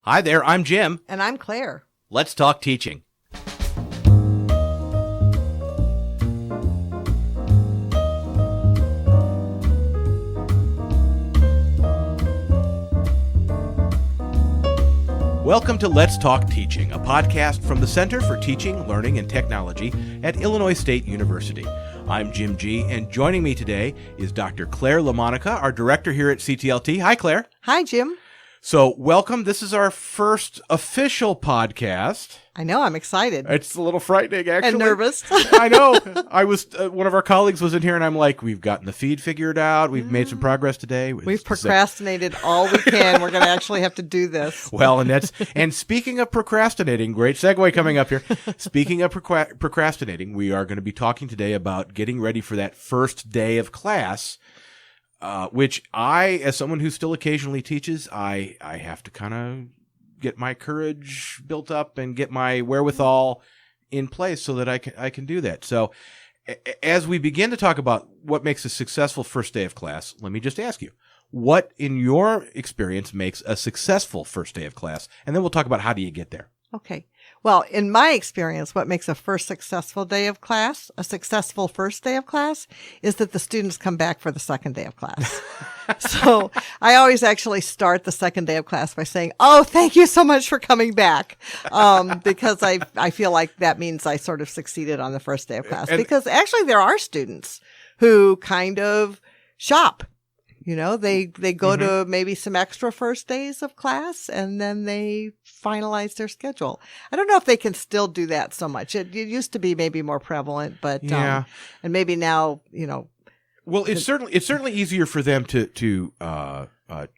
Hi there, I'm Jim. And I'm Claire. Let's talk teaching. Welcome to Let's Talk Teaching, a podcast from the Center for Teaching, Learning, and Technology at Illinois State University. I'm Jim G., and joining me today is Dr. Claire LaMonica, our director here at CTLT. Hi, Claire. Hi, Jim. So, welcome. This is our first official podcast. I know, I'm excited. It's a little frightening, actually. And nervous. I know. I was one of our colleagues was in here, and I'm like, we've gotten the feed figured out. We've made some progress today. We've procrastinated all we can. We're going to actually have to do this. Well, and speaking of procrastinating, great segue coming up here. Speaking of procrastinating, we are going to be talking today about getting ready for that first day of class. Which I, as someone who still occasionally teaches, I have to kind of get my courage built up and get my wherewithal in place so that I can do that. So as we begin to talk about what makes a successful first day of class, let me just ask you, what in your experience makes a successful first day of class? And then we'll talk about how do you get there. Okay. Well, in my experience, what makes a successful first day of class, is that the students come back for the second day of class. So I always actually start the second day of class by saying, "Oh, thank you so much for coming back," because I feel like that means I sort of succeeded on the first day of class. Because actually, there are students who kind of shop. You know, they go to maybe some extra first days of class and then they finalize their schedule. I don't know if they can still do that so much. It used to be maybe more prevalent, but yeah. And maybe now, you know. Well, it's certainly easier for them to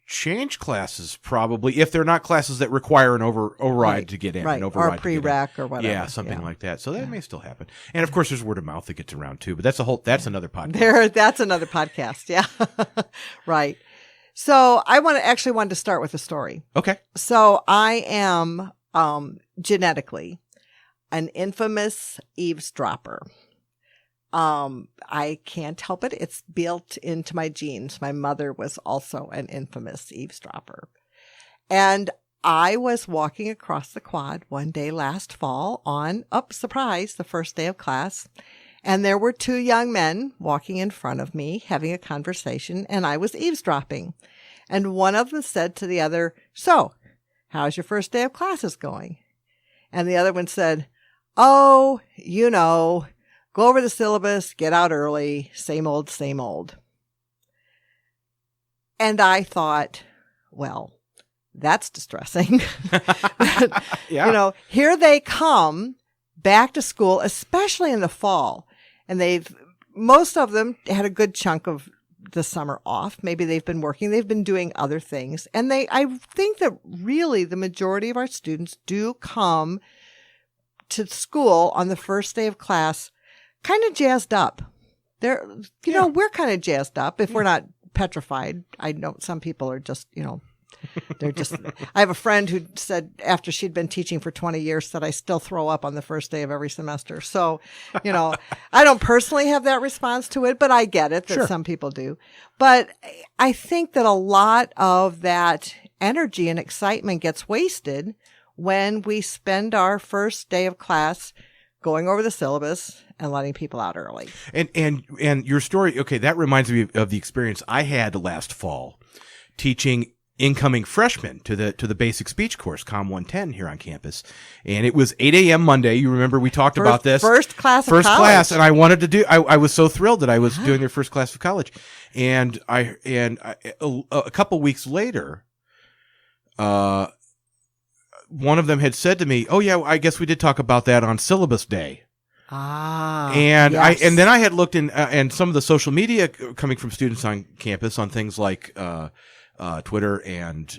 change classes probably if they're not classes that require an override to get in, right, an override or a pre-rec or whatever. Yeah, something like that. So that may still happen. And of course, there's word of mouth that gets around too. But that's another podcast. That's another podcast. Yeah, right. So I wanted to start with a story. Okay. So I am genetically an infamous eavesdropper. I can't help it. It's built into my genes. My mother was also an infamous eavesdropper. And I was walking across the quad one day last fall on, surprise, the first day of class. And there were two young men walking in front of me having a conversation, and I was eavesdropping. And one of them said to the other, "So, how's your first day of classes going?" And the other one said, "Oh, you know, go over the syllabus, get out early, same old, same old." And I thought, well, that's distressing. Yeah. You know, here they come back to school, especially in the fall. And most of them had a good chunk of the summer off. Maybe they've been working, they've been doing other things. And I think that really the majority of our students do come to school on the first day of class kind of jazzed up. We're kind of jazzed up if we're not petrified. I know some people are just, they're just, I have a friend who said after she'd been teaching for 20 years that I still throw up on the first day of every semester. So, I don't personally have that response to it, but I get it that some people do. But I think that a lot of that energy and excitement gets wasted when we spend our first day of class going over the syllabus and letting people out early. And your story, okay, that reminds me of the experience I had last fall teaching incoming freshmen to the basic speech course, COM 110 here on campus. And it was 8 a.m. Monday. You remember we talked about this. First class of college. And I wanted to I was so thrilled that I was doing their first class of college. And a couple weeks later, one of them had said to me, "Oh yeah, I guess we did talk about that on syllabus day." And yes. then I had looked in and some of the social media coming from students on campus on things like Twitter and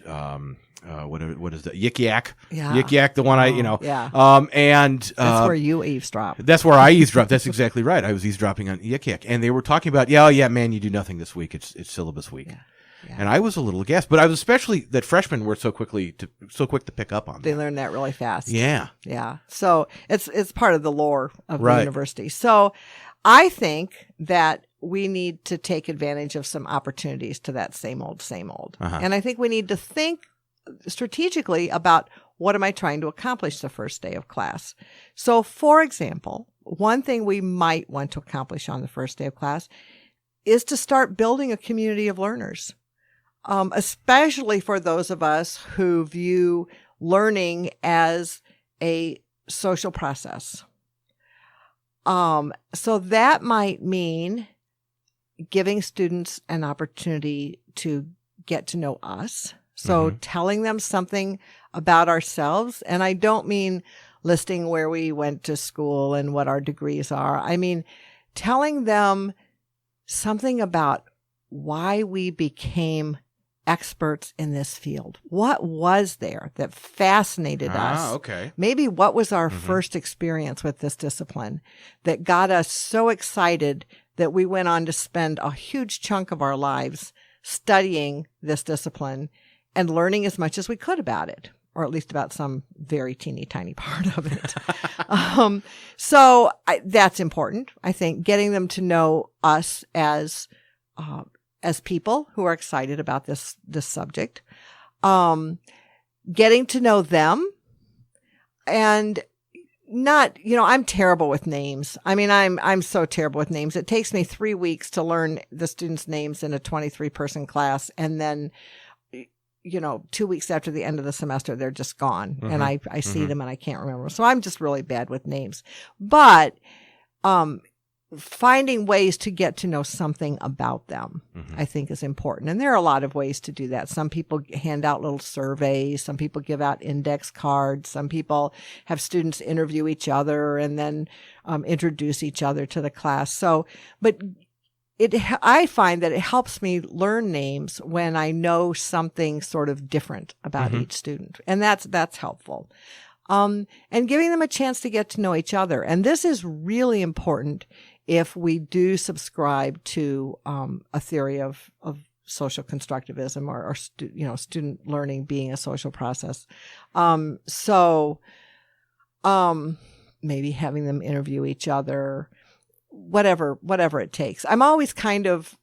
what is that? Yik Yak. Yeah. Yik Yak, the one Yeah. And that's where you eavesdrop. That's where I eavesdrop. That's exactly right. I was eavesdropping on Yik Yak, and they were talking about, yeah, man, you do nothing this week. It's syllabus week. Yeah. Yeah. And I was a little aghast, but I was especially that freshmen were so quick to pick up on. They learn that really fast. Yeah. Yeah. So it's part of the lore of Right. the university. So I think that we need to take advantage of some opportunities to that same old. Uh-huh. And I think we need to think strategically about what am I trying to accomplish the first day of class. So, for example, one thing we might want to accomplish on the first day of class is to start building a community of learners, especially for those of us who view learning as a social process. So that might mean giving students an opportunity to get to know us. So telling them something about ourselves. And I don't mean listing where we went to school and what our degrees are. I mean, telling them something about why we became experts in this field. What was there that fascinated us? Okay. Maybe what was our first experience with this discipline that got us so excited that we went on to spend a huge chunk of our lives studying this discipline and learning as much as we could about it, or at least about some very teeny tiny part of it. So that's important. I think getting them to know us as people who are excited about this subject, getting to know them, and not, I'm terrible with names. I mean, I'm so terrible with names. It takes me 3 weeks to learn the students' names in a 23-person class, and then 2 weeks after the end of the semester, they're just gone. And I see them and I can't remember. So I'm just really bad with names. But finding ways to get to know something about them, I think, is important. And there are a lot of ways to do that. Some people hand out little surveys. Some people give out index cards. Some people have students interview each other and then introduce each other to the class. So, but I find that it helps me learn names when I know something sort of different about each student. And that's helpful. And giving them a chance to get to know each other. And this is really important if we do subscribe to a theory of social constructivism or student learning being a social process. So maybe having them interview each other, whatever it takes. I'm always kind of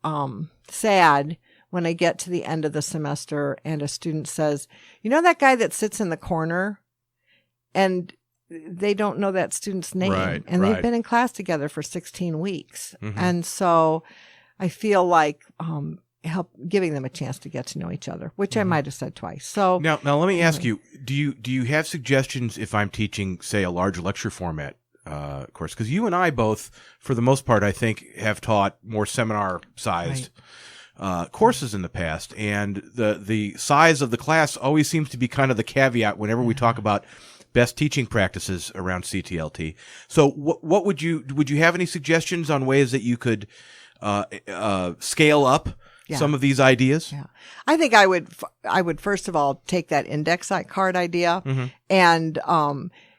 sad when I get to the end of the semester and a student says, that guy that sits in the corner, and they don't know that student's name. Right, and right. They've been in class together for 16 weeks. And so I feel like giving them a chance to get to know each other, which I might have said twice. So now let me ask you, do you have suggestions if I'm teaching, say, a large lecture format course? Because you and I both, for the most part, I think, have taught more seminar-sized courses in the past, and the size of the class always seems to be kind of the caveat whenever we talk about best teaching practices around CTLT. So what would you have any suggestions on ways that you could scale up some of these ideas? Yeah. I think I would first of all take that index card idea and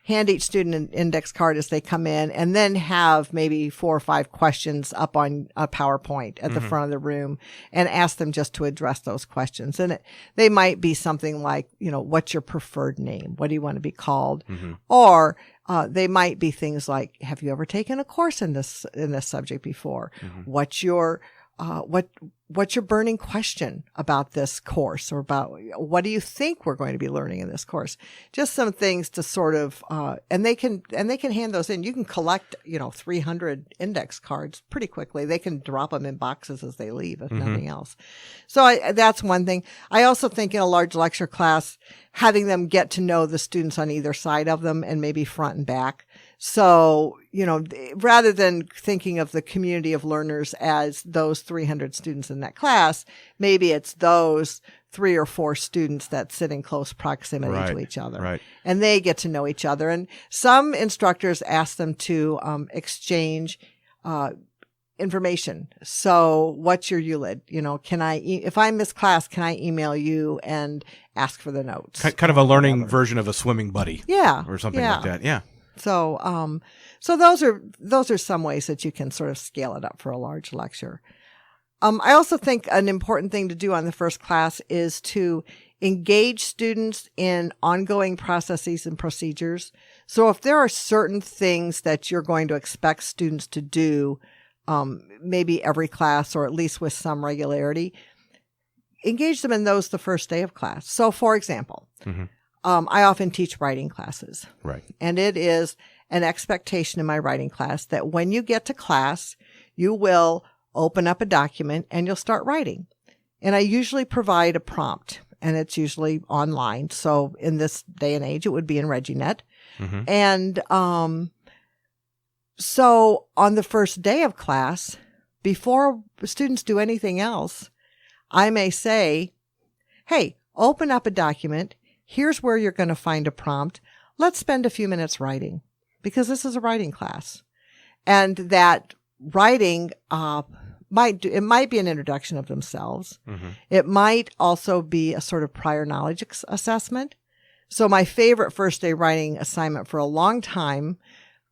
hand each student an index card as they come in, and then have maybe 4 or 5 questions up on a PowerPoint at the front of the room and ask them just to address those questions. And they might be something like, what's your preferred name? What do you want to be called? Or they might be things like, have you ever taken a course in this subject before? What's your burning question about this course, or about what do you think we're going to be learning in this course? Just some things to sort of, and they can hand those in. You can collect, 300 index cards pretty quickly. They can drop them in boxes as they leave, if nothing else. So that's one thing. I also think in a large lecture class, having them get to know the students on either side of them, and maybe front and back. So, rather than thinking of the community of learners as those 300 students in that class, maybe it's those 3 or 4 students that sit in close proximity to each other. Right. And they get to know each other. And some instructors ask them to exchange information. So what's your ULID? If I miss class, can I email you and ask for the notes? Kind of a learning version of a swimming buddy. Yeah. Or something like that. Yeah. So, so those are some ways that you can sort of scale it up for a large lecture. I also think an important thing to do on the first class is to engage students in ongoing processes and procedures. So if there are certain things that you're going to expect students to do, maybe every class, or at least with some regularity, engage them in those the first day of class. So, for example, I often teach writing classes. Right. And it is an expectation in my writing class that when you get to class, you will open up a document and you'll start writing. And I usually provide a prompt, and it's usually online. So in this day and age, it would be in ReggieNet. And so on the first day of class, before students do anything else, I may say, hey, open up a document. Here's where you're going to find a prompt. Let's spend a few minutes writing, because this is a writing class. And that writing it might be an introduction of themselves. It might also be a sort of prior knowledge assessment. So my favorite first day writing assignment for a long time,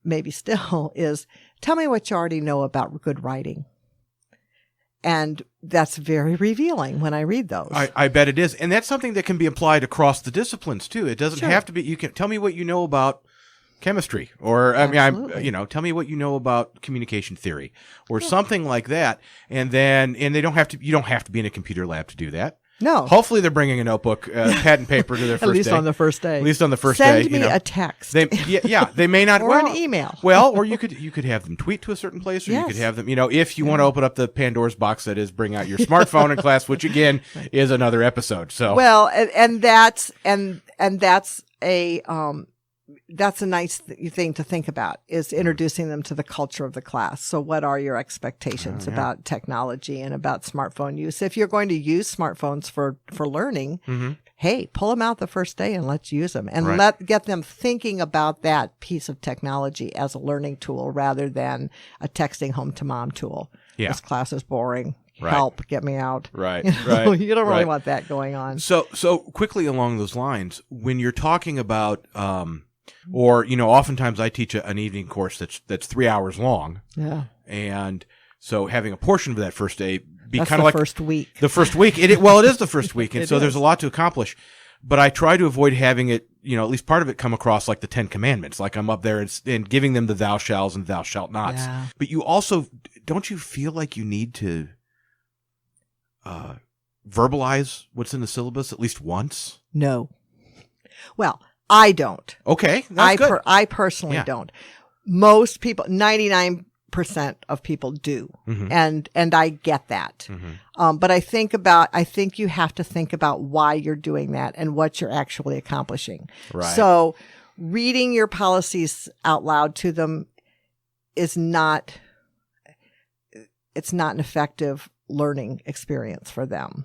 maybe still, is tell me what you already know about good writing. And that's very revealing when I read those. I bet it is. And that's something that can be applied across the disciplines too. It doesn't have to be, you can tell me what you know about chemistry, or tell me what you know about communication theory, or something like that. And you don't have to be in a computer lab to do that. No. Hopefully they're bringing a notebook, pad and paper to their first day. At least on the first day. At least on the first Send day. me a text. They may not. Or an email. Or you could have them tweet to a certain place, or you could have them, if you want to open up the Pandora's box that is bring out your smartphone in class, which again is another episode. So that's a nice thing to think about, is introducing them to the culture of the class. So what are your expectations about technology and about smartphone use? If you're going to use smartphones for learning, hey, pull them out the first day and let's use them, and get them thinking about that piece of technology as a learning tool rather than a texting home to mom tool. Yeah. This class is boring. Right. Help, get me out. Right. You don't really right. want that going on. So quickly along those lines, when you're talking about, oftentimes I teach an evening course that's 3 hours long. Yeah. And so having a portion of that first day be That's kind of the like first week. The first week. It is the first week. And so there's a lot to accomplish. But I try to avoid having it, at least part of it come across like the 10 Commandments. Like I'm up there and giving them the thou shalls and thou shalt nots. Yeah. But you also, don't you feel like you need to verbalize what's in the syllabus at least once? No. Well, I don't. Okay, that's good. I personally don't. Most people, 99% of people do, and I get that. But I think you have to think about why you're doing that and what you're actually accomplishing. Right. So, reading your policies out loud to them is not. It's not an effective learning experience for them.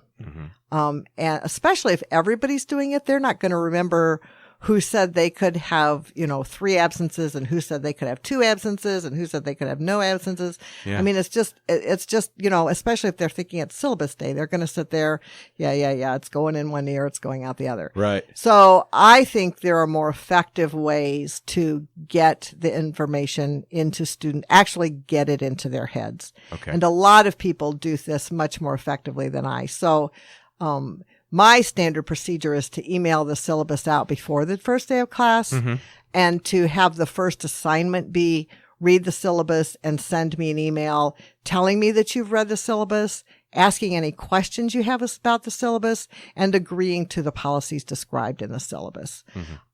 And especially if everybody's doing it, they're not going to remember who said they could have, 3 absences and who said they could have 2 absences and who said they could have no absences. Yeah. I mean, it's just, especially if they're thinking it's syllabus day, they're going to sit there. Yeah. It's going in one ear. It's going out the other. Right. So I think there are more effective ways to get the information into actually get it into their heads. Okay. And a lot of people do this much more effectively than I. So, my standard procedure is to email the syllabus out before the first day of class and to have the first assignment be read the syllabus and send me an email telling me that you've read the syllabus, asking any questions you have about the syllabus, and agreeing to the policies described in the syllabus.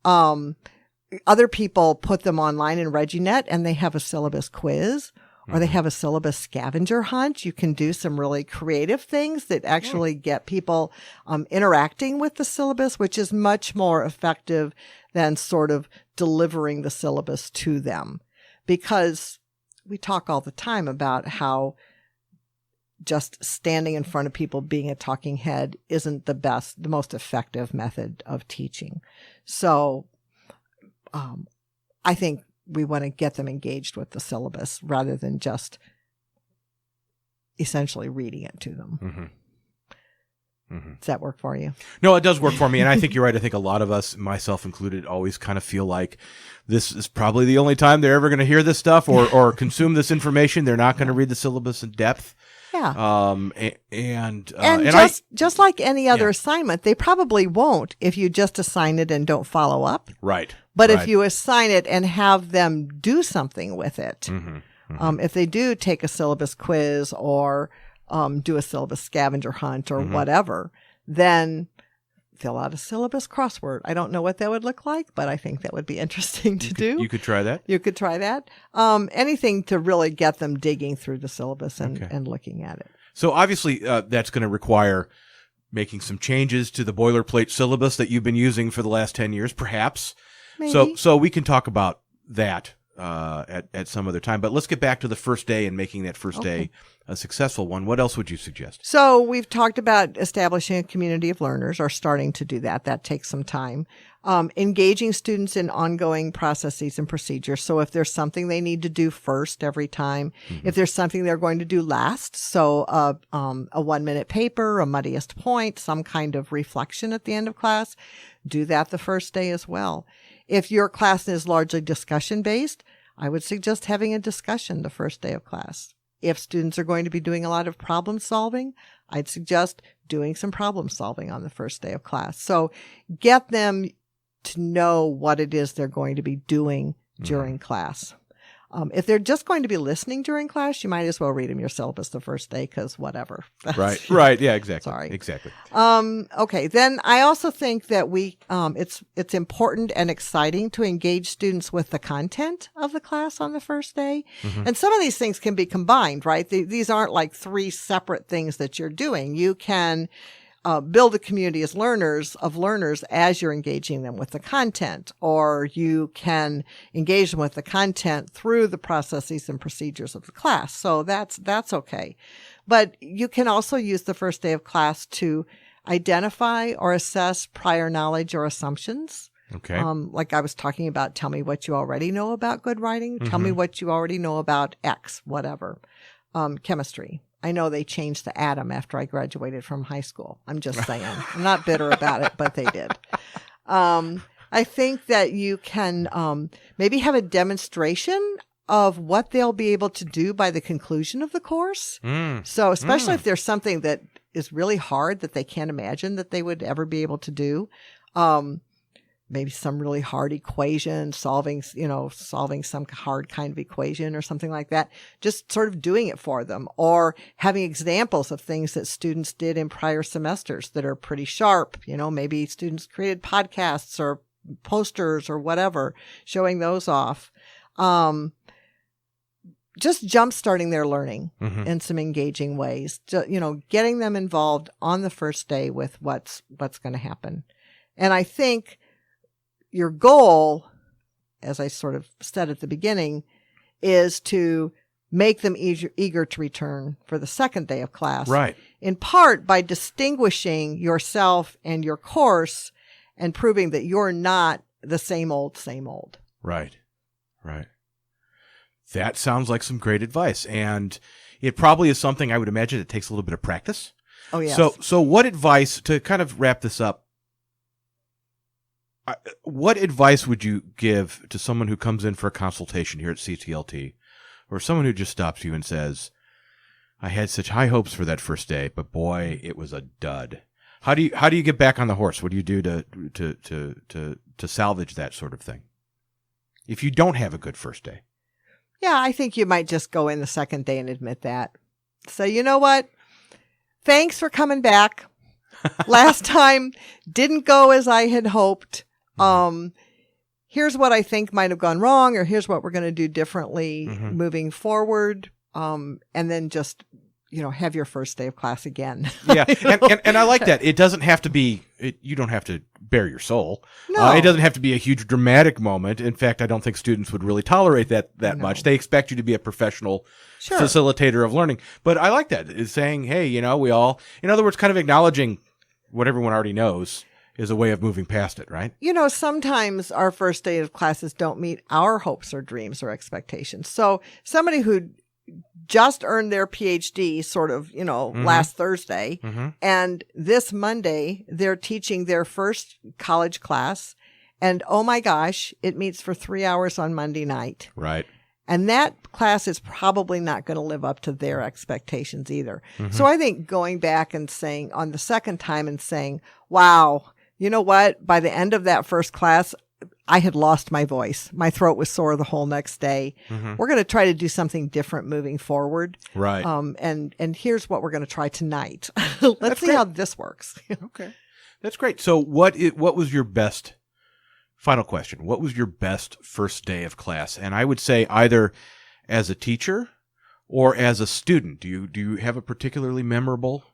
Other people put them online in ReggieNet and they have a syllabus quiz. Or they have a syllabus scavenger hunt. You can do some really creative things that actually get people interacting with the syllabus, which is much more effective than sort of delivering the syllabus to them. Because we talk all the time about how just standing in front of people being a talking head isn't the most effective method of teaching. So I think we want to get them engaged with the syllabus rather than just essentially reading it to them. Does that work for you? No, it does work for me. And I think you're right. I think a lot of us, myself included, always kind of feel like this is probably the only time they're ever going to hear this stuff or consume this information. They're not going to read the syllabus in depth. Yeah. Just like any other assignment, they probably won't if you just assign it and don't follow up. Right. But if you assign it and have them do something with it, if they do take a syllabus quiz or do a syllabus scavenger hunt or whatever, then fill out a syllabus crossword. I don't know what that would look like, but I think that would be interesting to do. You could try that. You could try that. Anything to really get them digging through the syllabus and looking at it. So obviously that's going to require making some changes to the boilerplate syllabus that you've been using for the last 10 years, perhaps. Maybe. So we can talk about that at some other time. But let's get back to the first day and making that first day a successful one. What else would you suggest? So we've talked about establishing a community of learners, or starting to do that. That takes some time. Engaging students in ongoing processes and procedures. So if there's something they need to do first every time, if there's something they're going to do last, so a 1-minute paper, a muddiest point, some kind of reflection at the end of class, do that the first day as well. If your class is largely discussion based, I would suggest having a discussion the first day of class. If students are going to be doing a lot of problem solving, I'd suggest doing some problem solving on the first day of class. So get them to know what it is they're going to be doing during class. If they're just going to be listening during class, you might as well read them your syllabus the first day, because whatever. Right. Yeah, exactly. Sorry. Exactly. Okay. Then I also think that it's important and exciting to engage students with the content of the class on the first day. And some of these things can be combined, right? These aren't like 3 separate things that you're doing. You can build a community of learners as you're engaging them with the content, or you can engage them with the content through the processes and procedures of the class. So that's okay. But you can also use the first day of class to identify or assess prior knowledge or assumptions. Okay. Like I was talking about, tell me what you already know about good writing. Tell me what you already know about X, whatever. Chemistry. I know they changed the atom after I graduated from high school. I'm just saying. I'm not bitter about it, but they did. I think that you can maybe have a demonstration of what they'll be able to do by the conclusion of the course. So especially if there's something that is really hard that they can't imagine that they would ever be able to do. Maybe some really hard equation, solving some hard kind of equation or something like that, just sort of doing it for them, or having examples of things that students did in prior semesters that are pretty sharp. Maybe students created podcasts or posters or whatever, showing those off. Just jump-starting their learning in some engaging ways, getting them involved on the first day with what's going to happen. And I think your goal, as I sort of said at the beginning, is to make them eager to return for the second day of class. Right. In part by distinguishing yourself and your course and proving that you're not the same old. Right. That sounds like some great advice. And it probably is something I would imagine it takes a little bit of practice. Oh, yes. So what advice, to kind of wrap this up, what advice would you give to someone who comes in for a consultation here at CTLT, or someone who just stops you and says, I had such high hopes for that first day, but boy, it was a dud. How do you get back on the horse? What do you do to salvage that sort of thing if you don't have a good first day? Yeah, I think you might just go in the second day and admit that. So, you know what? Thanks for coming back. Last time didn't go as I had hoped. Here's what I think might have gone wrong, or here's what we're going to do differently moving forward. And then just, have your first day of class again. Yeah. And I like that. It doesn't have to be, you don't have to bare your soul. No. It doesn't have to be a huge dramatic moment. In fact, I don't think students would really tolerate that much. They expect you to be a professional facilitator of learning. But I like that. It's saying, hey, we all, in other words, kind of acknowledging what everyone already knows is a way of moving past it, right? Sometimes our first day of classes don't meet our hopes or dreams or expectations. So somebody who just earned their PhD sort of, last Thursday, and this Monday they're teaching their first college class, and oh my gosh, it meets for 3 hours on Monday night. Right. And that class is probably not going to live up to their expectations either. So I think going back and saying on the second time and saying, wow, you know what? By the end of that first class, I had lost my voice. My throat was sore the whole next day. We're going to try to do something different moving forward. Right. And here's what we're going to try tonight. Let's see how this works. Okay. That's great. So what was your best, final question, what was your best first day of class? And I would say either as a teacher or as a student. Do you have a particularly memorable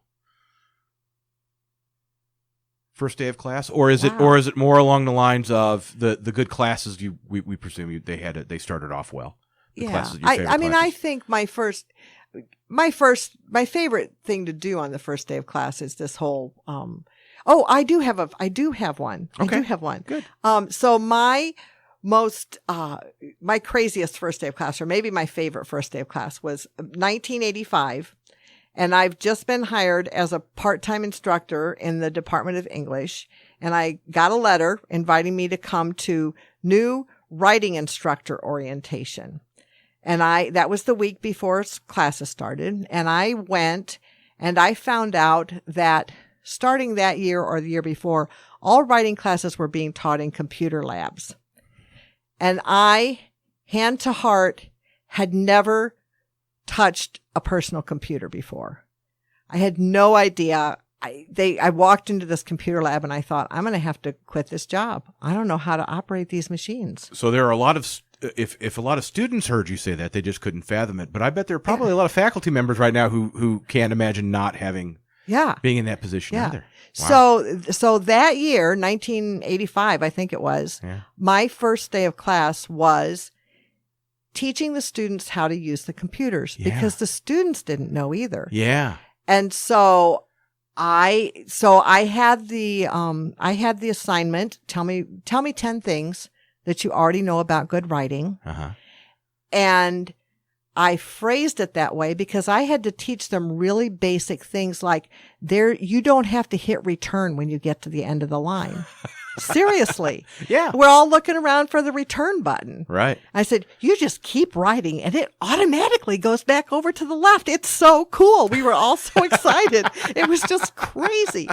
first day of class, or is it more along the lines of the good classes we presume they started off well? I think my favorite thing to do on the first day of class is this whole I do have one. Okay. I do have one. Good. So my craziest first day of class, or maybe my favorite first day of class, was 1985. And I've just been hired as a part-time instructor in the Department of English. And I got a letter inviting me to come to new writing instructor orientation. And that was the week before classes started. And I went and I found out that starting that year or the year before, all writing classes were being taught in computer labs. And I, hand to heart, had never touched a personal computer before. I had no idea. I walked into this computer lab and I thought, I'm going to have to quit this job. I don't know how to operate these machines. So there are a lot of, if a lot of students heard you say that, they just couldn't fathom it. But I bet there are probably a lot of faculty members right now who can't imagine not having, being in that position either. Wow. So that year, 1985, I think it was, my first day of class was teaching the students how to use the computers because the students didn't know either. Yeah. And so I had the assignment, tell me 10 things that you already know about good writing. Uh-huh. And I phrased it that way because I had to teach them really basic things like you don't have to hit return when you get to the end of the line. Seriously. Yeah. We're all looking around for the return button. Right. I said, you just keep writing and it automatically goes back over to the left. It's so cool. We were all so excited. It was just crazy.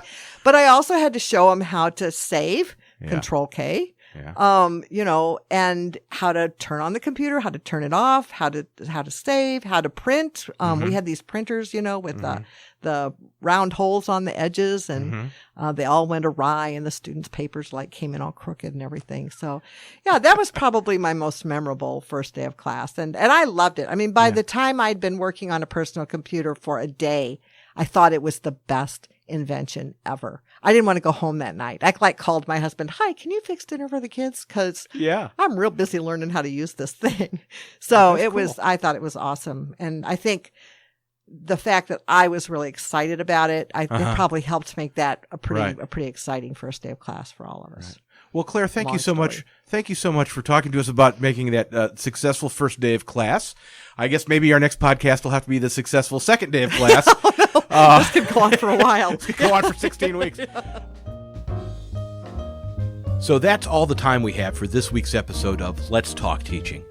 But I also had to show them how to save, Control K. Yeah. And how to turn on the computer, how to turn it off, how to save, how to print. We had these printers, with the round holes on the edges, and they all went awry, and the students' papers came in all crooked and everything. So, that was probably my most memorable first day of class, and I loved it. I mean, by the time I'd been working on a personal computer for a day, I thought it was the best invention ever. I didn't want to go home that night. I called my husband, hi, can you fix dinner for the kids? Because I'm real busy learning how to use this thing. So I thought it was awesome. And I think the fact that I was really excited about it, it probably helped make that a pretty exciting first day of class for all of us. Right. Well, Claire, thank you so much. Thank you so much for talking to us about making that successful first day of class. I guess maybe our next podcast will have to be the successful second day of class. Oh, no. This could go on for a while. This could go on for 16 weeks. So that's all the time we have for this week's episode of Let's Talk Teaching.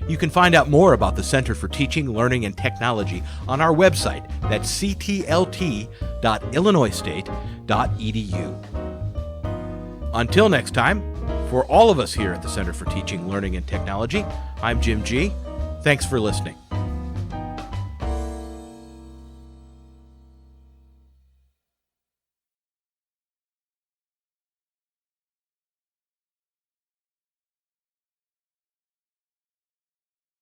You can find out more about the Center for Teaching, Learning, and Technology on our website. That's ctlt.illinoisstate.edu. Until next time, for all of us here at the Center for Teaching, Learning, and Technology, I'm Jim G. Thanks for listening.